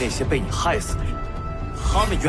那些被你害死的人，他们原。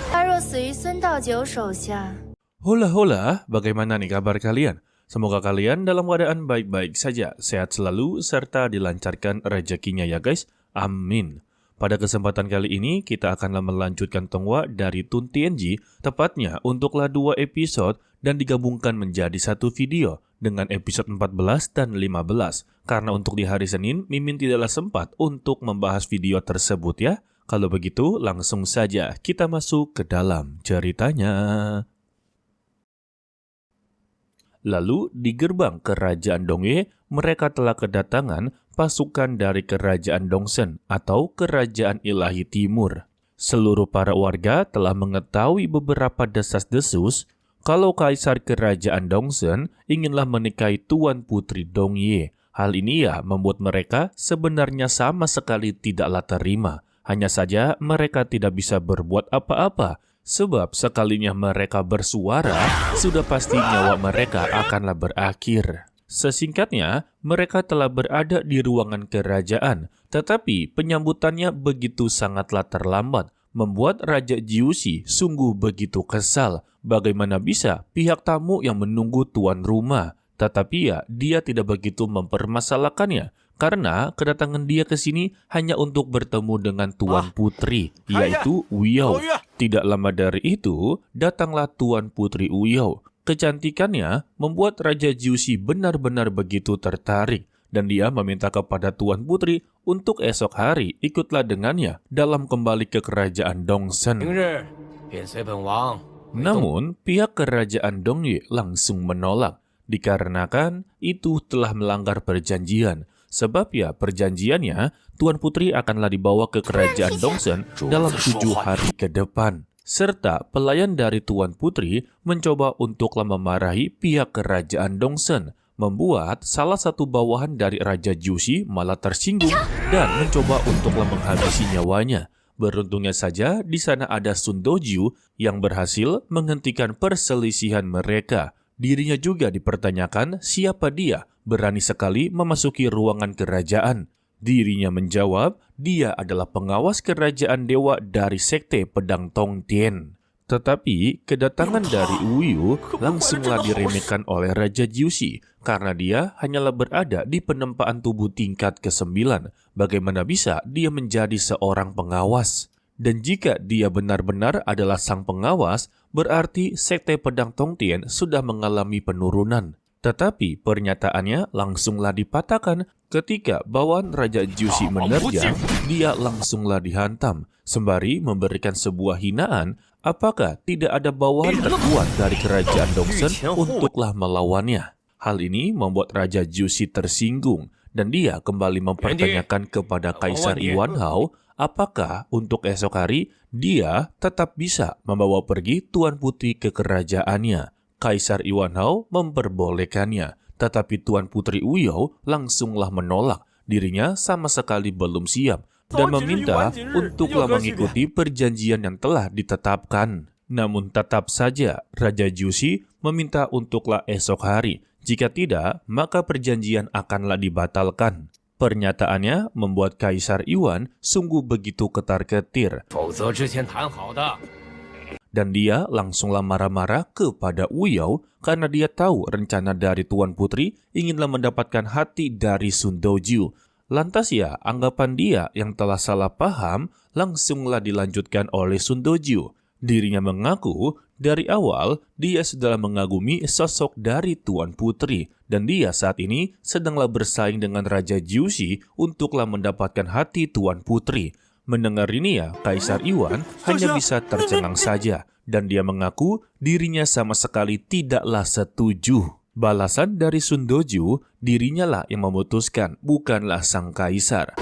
他若死于孙道九手下。 Hola hola, bagaimana nih kabar kalian? Semoga kalian dalam keadaan baik-baik saja, sehat selalu, serta dilancarkan rezekinya ya guys. Amin. Pada kesempatan kali ini, kita akan melanjutkan tongwa dari Tun TNG, tepatnya untuklah 2 episode dan digabungkan menjadi satu video dengan episode 14 dan 15. Karena untuk di hari Senin, Mimin tidaklah sempat untuk membahas video tersebut ya. Kalau begitu, langsung saja kita masuk ke dalam ceritanya. Lalu di gerbang kerajaan Dongye, mereka telah kedatangan pasukan dari kerajaan Dongsen atau kerajaan ilahi timur. Seluruh para warga telah mengetahui beberapa desas-desus kalau kaisar kerajaan Dongsen inginlah menikahi Tuan Putri Dongye. Hal ini ya membuat mereka sebenarnya sama sekali tidaklah terima. Hanya saja mereka tidak bisa berbuat apa-apa. Sebab sekalinya mereka bersuara, sudah pasti nyawa mereka akanlah berakhir. Sesingkatnya, mereka telah berada di ruangan kerajaan, tetapi penyambutannya begitu sangatlah terlambat, membuat Raja Jiushi sungguh begitu kesal. Bagaimana bisa pihak tamu yang menunggu tuan rumah, tetapi ya dia tidak begitu mempermasalahkannya. Karena kedatangan dia ke sini hanya untuk bertemu dengan Tuan Putri, yaitu Wuyao. Tidak lama dari itu, datanglah Tuan Putri Wuyao. Kecantikannya membuat Raja Jiushi benar-benar begitu tertarik. Dan dia meminta kepada Tuan Putri untuk esok hari ikutlah dengannya dalam kembali ke kerajaan Dongsen. Namun, pihak kerajaan Dongye langsung menolak. Dikarenakan itu telah melanggar perjanjian. Sebab ya perjanjiannya, Tuan Putri akanlah dibawa ke kerajaan Dongsen dalam 7 hari ke depan. Serta pelayan dari Tuan Putri mencoba untuklah memarahi pihak kerajaan Dongsen, membuat salah satu bawahan dari Raja Jiushi malah tersinggung dan mencoba untuklah menghabisi nyawanya. Beruntungnya saja di sana ada Sun Doju yang berhasil menghentikan perselisihan mereka. Dirinya juga dipertanyakan siapa dia berani sekali memasuki ruangan kerajaan. Dirinya menjawab, dia adalah pengawas kerajaan dewa dari sekte pedang Tongtian. Tetapi kedatangan dari Wuyu langsunglah diremehkan oleh Raja Jiushi karena dia hanyalah berada di penempaan tubuh tingkat ke-9. Bagaimana bisa dia menjadi seorang pengawas? Dan jika dia benar-benar adalah sang pengawas, berarti sekte pedang Tongtian sudah mengalami penurunan. Tetapi pernyataannya langsunglah dipatahkan ketika bawahan Raja Jiushi menerjang, dia langsunglah dihantam. Sembari memberikan sebuah hinaan, apakah tidak ada bawahan terkuat dari kerajaan Dongsen untuklah melawannya. Hal ini membuat Raja Jiushi tersinggung dan dia kembali mempertanyakan kepada Kaisar Yuan Hao apakah untuk esok hari dia tetap bisa membawa pergi Tuan Putri ke kerajaannya. Kaisar Yuan Hao memperbolehkannya, tetapi Tuan Putri Wuyao langsunglah menolak. Dirinya sama sekali belum siap dan meminta untuklah mengikuti perjanjian yang telah ditetapkan. Namun tetap saja Raja Jiushi meminta untuklah esok hari. Jika tidak, maka perjanjian akanlah dibatalkan. Pernyataannya membuat Kaisar Yuan sungguh begitu ketar-ketir. Dan dia langsunglah marah-marah kepada Wuyao karena dia tahu rencana dari Tuan Putri inginlah mendapatkan hati dari Sun Doju. Lantas ya, anggapan dia yang telah salah paham langsunglah dilanjutkan oleh Sun Doju. Dirinya mengaku dari awal dia sudah mengagumi sosok dari Tuan Putri dan dia saat ini sedanglah bersaing dengan Raja Jiushi untuklah mendapatkan hati Tuan Putri. Mendengar ini ya, Kaisar Yuan hanya bisa tercengang saja dan dia mengaku dirinya sama sekali tidaklah setuju. Balasan dari Sun Doju, dirinya lah yang memutuskan, bukanlah sang kaisar.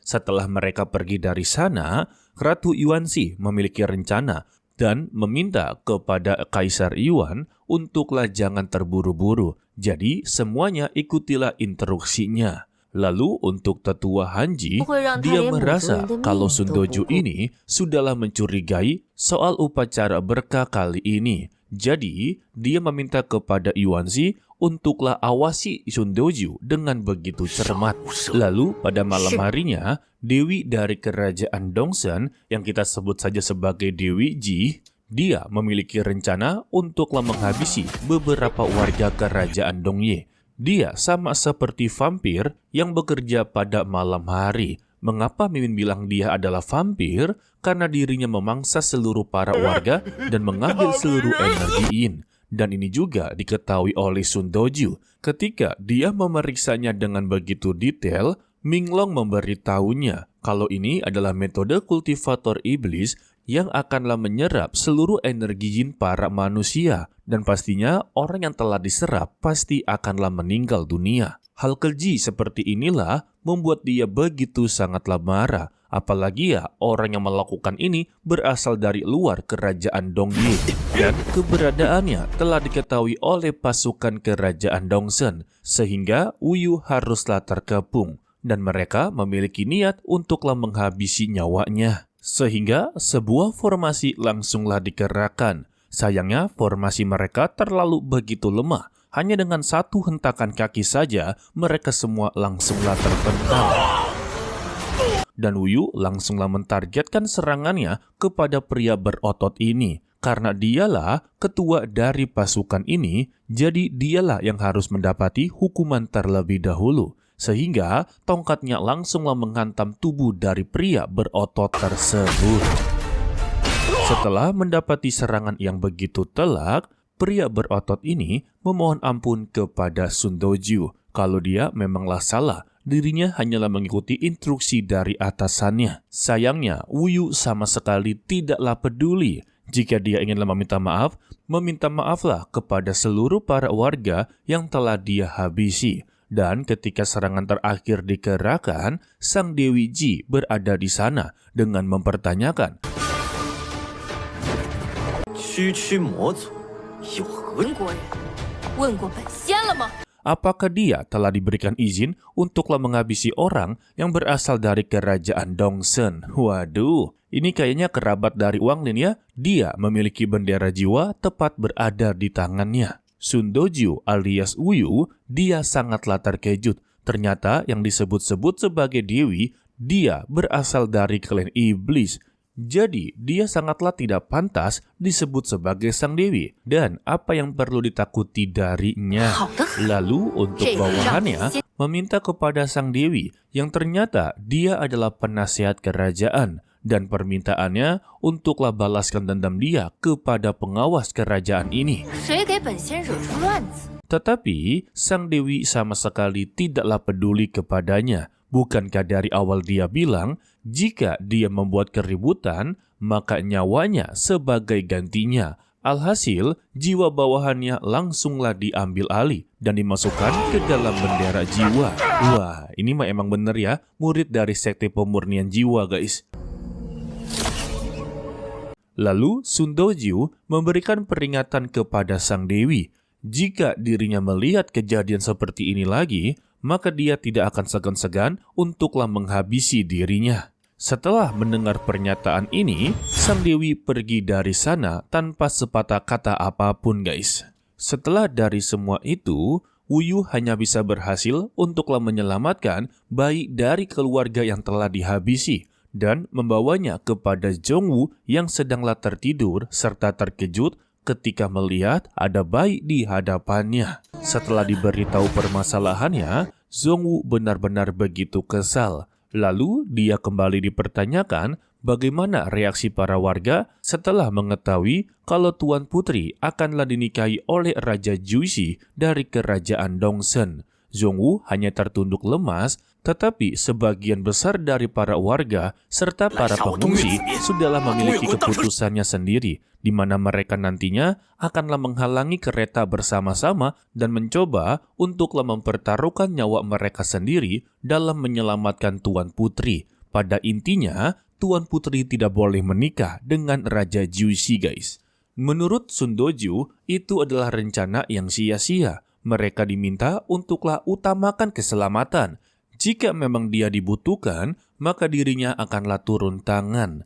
Setelah mereka pergi dari sana, Ratu Yuanxi memiliki rencana dan meminta kepada Kaisar Yuan untuklah jangan terburu-buru. Jadi semuanya ikutilah instruksinya. Lalu untuk tetua Hanji, dia merasa kalau Sun Doju ini sudahlah mencurigai soal upacara berkah kali ini. Jadi, dia meminta kepada Yuanxi untuklah awasi Sun Doju dengan begitu cermat. Lalu pada malam harinya, Dewi dari kerajaan Dongsen yang kita sebut saja sebagai Dewi Ji, dia memiliki rencana untuklah menghabisi beberapa warga kerajaan Dongye. Dia sama seperti vampir yang bekerja pada malam hari. Mengapa Mimin bilang dia adalah vampir? Karena dirinya memangsa seluruh para warga dan mengambil seluruh energi Yin. Dan ini juga diketahui oleh Sun Doju. Ketika dia memeriksanya dengan begitu detail, Minglong memberitahunya kalau ini adalah metode kultivator iblis yang akanlah menyerap seluruh energi Yin para manusia. Dan pastinya orang yang telah diserap pasti akanlah meninggal dunia. Hal keji seperti inilah membuat dia begitu sangatlah marah. Apalagi ya orang yang melakukan ini berasal dari luar kerajaan Dongye. Dan keberadaannya telah diketahui oleh pasukan kerajaan Dongsen. Sehingga Wuyu haruslah terkepung. Dan mereka memiliki niat untuklah menghabisi nyawanya. Sehingga sebuah formasi langsunglah dikerahkan. Sayangnya formasi mereka terlalu begitu lemah. Hanya dengan satu hentakan kaki saja, mereka semua langsunglah terpental. Dan Wuyu langsunglah mentargetkan serangannya kepada pria berotot ini. Karena dialah ketua dari pasukan ini, jadi dialah yang harus mendapati hukuman terlebih dahulu. Sehingga tongkatnya langsunglah menghantam tubuh dari pria berotot tersebut. Setelah mendapati serangan yang begitu telak, pria berotot ini memohon ampun kepada Sun Doju. Kalau dia memanglah salah, dirinya hanyalah mengikuti instruksi dari atasannya. Sayangnya, Wuyu sama sekali tidaklah peduli. Jika dia inginlah meminta maaflah kepada seluruh para warga yang telah dia habisi. Dan ketika serangan terakhir dikerahkan, Sang Dewi Ji berada di sana dengan mempertanyakan, apakah dia telah diberikan izin untuklah menghabisi orang yang berasal dari kerajaan Dongsen? Waduh, ini kayaknya kerabat dari Wang Lin ya. Dia memiliki bendera jiwa tepat berada di tangannya. Sun Doju alias Wuyu, dia sangatlah terkejut. Ternyata yang disebut-sebut sebagai Dewi, dia berasal dari klan iblis. Jadi, dia sangatlah tidak pantas disebut sebagai Sang Dewi. Dan apa yang perlu ditakuti darinya? Lalu untuk bawahannya, meminta kepada Sang Dewi yang ternyata dia adalah penasehat kerajaan. Dan permintaannya untuklah balaskan dendam dia kepada pengawas kerajaan ini. Tetapi Sang Dewi sama sekali tidaklah peduli kepadanya. Bukankah dari awal dia bilang, jika dia membuat keributan, maka nyawanya sebagai gantinya. Alhasil, jiwa bawahannya langsunglah diambil alih dan dimasukkan ke dalam bendera jiwa. Wah, ini mah emang bener ya, murid dari sekte pemurnian jiwa guys. Lalu Sun Doju memberikan peringatan kepada Sang Dewi. Jika dirinya melihat kejadian seperti ini lagi, maka dia tidak akan segan-segan untuklah menghabisi dirinya. Setelah mendengar pernyataan ini, Sang Dewi pergi dari sana tanpa sepatah kata apapun guys. Setelah dari semua itu, Wuyu hanya bisa berhasil untuklah menyelamatkan bayi dari keluarga yang telah dihabisi. Dan membawanya kepada Zhongwu yang sedanglah tertidur serta terkejut ketika melihat ada bayi di hadapannya. Setelah diberitahu permasalahannya, Zhongwu benar-benar begitu kesal. Lalu dia kembali dipertanyakan bagaimana reaksi para warga setelah mengetahui kalau Tuan Putri akanlah dinikahi oleh Raja Juicy dari kerajaan Dongsen. Zhongwu hanya tertunduk lemas, tetapi sebagian besar dari para warga serta para pengungsi sudahlah memiliki keputusannya sendiri, di mana mereka nantinya akanlah menghalangi kereta bersama-sama dan mencoba untuklah mempertaruhkan nyawa mereka sendiri dalam menyelamatkan Tuan Putri. Pada intinya, Tuan Putri tidak boleh menikah dengan Raja Juicy guys. Menurut Sun Doju, itu adalah rencana yang sia-sia. Mereka diminta untuklah utamakan keselamatan. Jika memang dia dibutuhkan, maka dirinya akanlah turun tangan.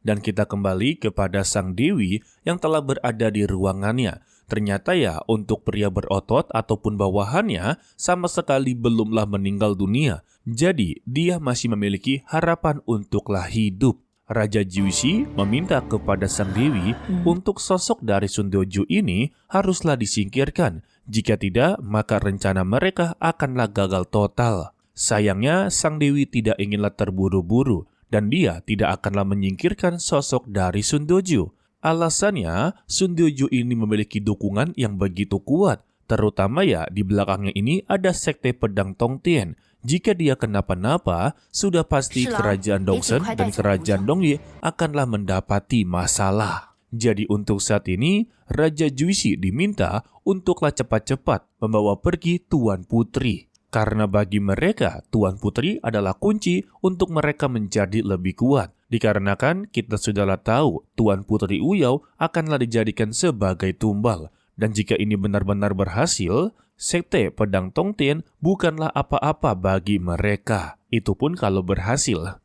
Dan kita kembali kepada Sang Dewi yang telah berada di ruangannya. Ternyata ya untuk pria berotot ataupun bawahannya sama sekali belumlah meninggal dunia. Jadi dia masih memiliki harapan untuklah hidup. Raja Jiuxi meminta kepada sang dewi untuk sosok dari Sun Doju ini haruslah disingkirkan. Jika tidak, maka rencana mereka akanlah gagal total. Sayangnya sang dewi tidak inginlah terburu-buru dan dia tidak akanlah menyingkirkan sosok dari Sun Doju. Alasannya, Sun Doju ini memiliki dukungan yang begitu kuat. Terutama ya di belakangnya ini ada sekte pedang Tongtian. Jika dia kenapa-napa, sudah pasti kerajaan Dongsen dan kerajaan Dongye akanlah mendapati masalah. Jadi untuk saat ini, Raja Jiuxi diminta untuklah cepat-cepat membawa pergi Tuan Putri. Karena bagi mereka, Tuan Putri adalah kunci untuk mereka menjadi lebih kuat. Dikarenakan kita sudahlah tahu Tuan Putri Uyao akanlah dijadikan sebagai tumbal. Dan jika ini benar-benar berhasil, sekte pedang Tongtian bukanlah apa-apa bagi mereka. Itu pun kalau berhasil.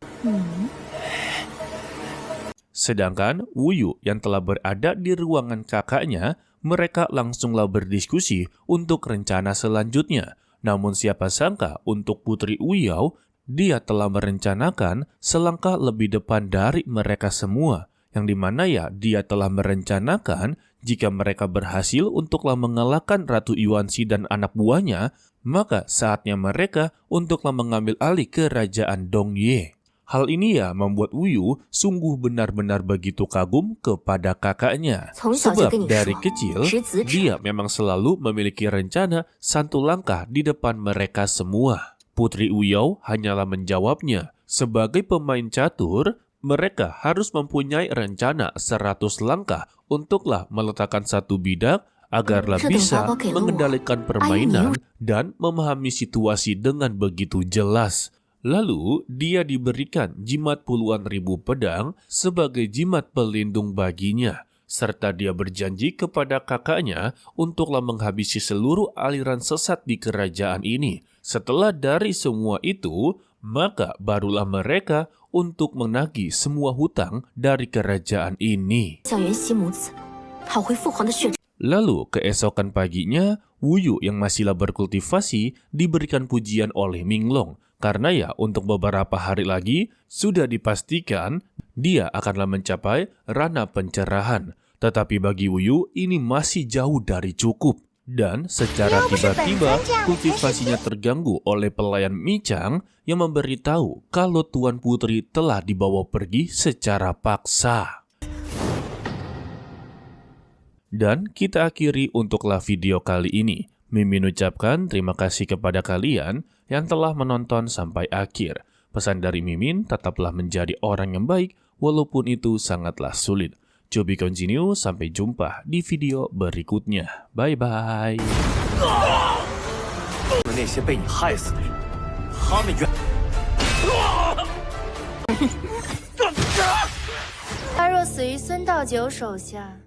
Sedangkan Wuyu yang telah berada di ruangan kakaknya, mereka langsunglah berdiskusi untuk rencana selanjutnya. Namun siapa sangka untuk Putri Uyao, dia telah merencanakan selangkah lebih depan dari mereka semua. Yang dimana ya dia telah merencanakan jika mereka berhasil untuklah mengalahkan Ratu Yuanxi dan anak buahnya, maka saatnya mereka untuklah mengambil alih kerajaan Dongye. Hal ini ya membuat Wuyu sungguh benar-benar begitu kagum kepada kakaknya. Sebab dari kecil, dia memang selalu memiliki rencana satu langkah di depan mereka semua. Putri Uyao hanyalah menjawabnya. Sebagai pemain catur, mereka harus mempunyai rencana 100 langkah untuklah meletakkan satu bidak agarlah bisa mengendalikan permainan dan memahami situasi dengan begitu jelas. Lalu, dia diberikan jimat puluhan ribu pedang sebagai jimat pelindung baginya. Serta dia berjanji kepada kakaknya untuklah menghabisi seluruh aliran sesat di kerajaan ini. Setelah dari semua itu, maka barulah mereka untuk menagih semua hutang dari kerajaan ini. Lalu keesokan paginya, Wuyu yang masihlah berkultivasi diberikan pujian oleh Minglong. Karena ya untuk beberapa hari lagi sudah dipastikan dia akanlah mencapai ranah pencerahan. Tetapi bagi Wuyu ini masih jauh dari cukup. Dan secara tiba-tiba kultivasinya terganggu oleh pelayan Mi Chang yang memberitahu kalau Tuan Putri telah dibawa pergi secara paksa. Dan kita akhiri untuklah video kali ini. Mimin ucapkan terima kasih kepada kalian yang telah menonton sampai akhir. Pesan dari Mimin tetaplah menjadi orang yang baik walaupun itu sangatlah sulit. To be continue, sampai jumpa di video berikutnya. Bye-bye. 那些被你害死的人，他们原他若死于孙道九手下，